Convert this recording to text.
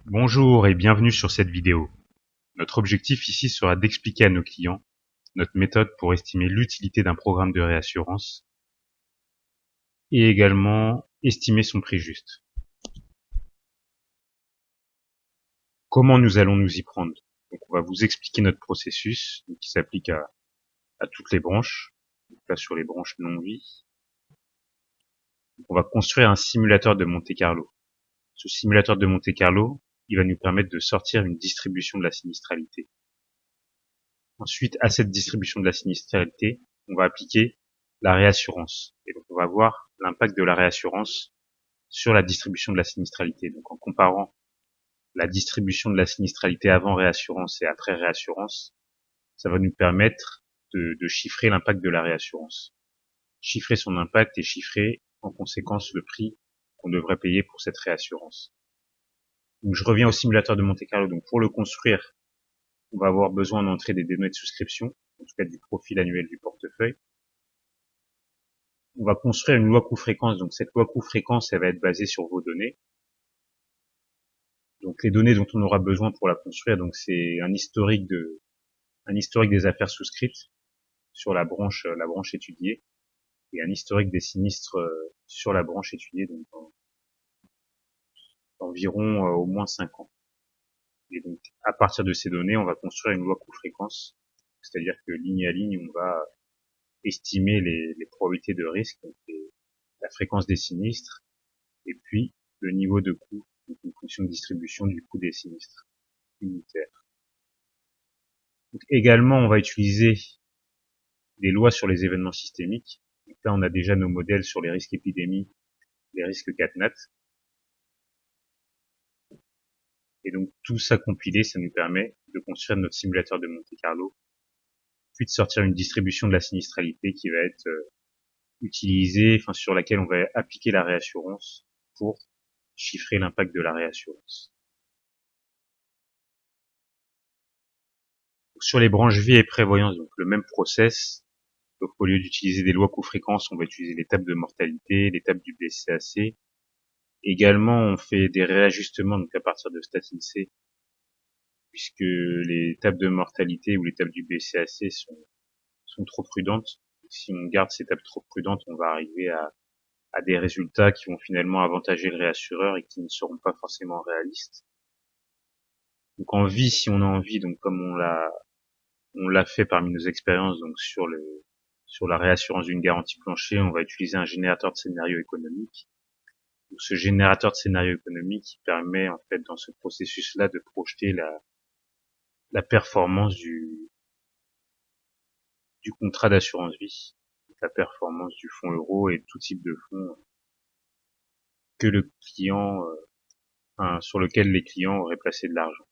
Bonjour et bienvenue sur cette vidéo. Notre objectif ici sera d'expliquer à nos clients notre méthode pour estimer l'utilité d'un programme de réassurance et également estimer son prix juste. Comment nous allons nous y prendre? Donc on va vous expliquer notre processus qui s'applique à toutes les branches, pas sur les branches non-vie. On va construire un simulateur de Monte-Carlo. Ce simulateur de Monte-Carlo, il va nous permettre de sortir une distribution de la sinistralité. Ensuite, à cette distribution de la sinistralité, on va appliquer la réassurance. Et donc, on va voir l'impact de la réassurance sur la distribution de la sinistralité. Donc, en comparant la distribution de la sinistralité avant réassurance et après réassurance, ça va nous permettre de chiffrer l'impact de la réassurance. Chiffrer son impact et chiffrer en conséquence le prix qu'on devrait payer pour cette réassurance. Donc, je reviens au simulateur de Monte-Carlo. Donc, pour le construire, on va avoir besoin d'entrer des données de souscription, en tout cas du profil annuel du portefeuille. On va construire une loi coût-fréquence. Donc cette loi coût-fréquence, elle va être basée sur vos données. Donc les données dont on aura besoin pour la construire, donc c'est un historique des affaires souscrites sur la branche étudiée et un historique des sinistres sur la branche étudiée, donc environ au moins 5 ans. Et donc à partir de ces données, on va construire une loi coût-fréquence, c'est-à-dire que ligne à ligne, on va estimer les probabilités de risque, donc la fréquence des sinistres, et puis le niveau de coût, donc une fonction de distribution du coût des sinistres unitaires. Donc également, on va utiliser des lois sur les événements systémiques. Donc là, on a déjà nos modèles sur les risques épidémies, les risques CatNat. Et donc tout ça compilé, ça nous permet de construire notre simulateur de Monte-Carlo, puis de sortir une distribution de la sinistralité qui va être utilisée, enfin sur laquelle on va appliquer la réassurance pour chiffrer l'impact de la réassurance. Sur les branches vie et prévoyance, donc le même process. Donc au lieu d'utiliser des lois coût-fréquence, on va utiliser les tables de mortalité, les tables du BCAC. Également, on fait des réajustements donc à partir de StatInsee, puisque les tables de mortalité ou les tables du BCAC sont trop prudentes. Si on garde ces tables trop prudentes, on va arriver à des résultats qui vont finalement avantager le réassureur et qui ne seront pas forcément réalistes. Donc en vie, si on a envie, donc comme on l'a fait parmi nos expériences, donc sur la réassurance d'une garantie plancher, on va utiliser un générateur de scénario économique. Donc, ce générateur de scénario économique permet en fait dans ce processus-là de projeter la performance du contrat d'assurance vie, la performance du fonds euro et tout type de fonds que le client, sur lequel les clients auraient placé de l'argent.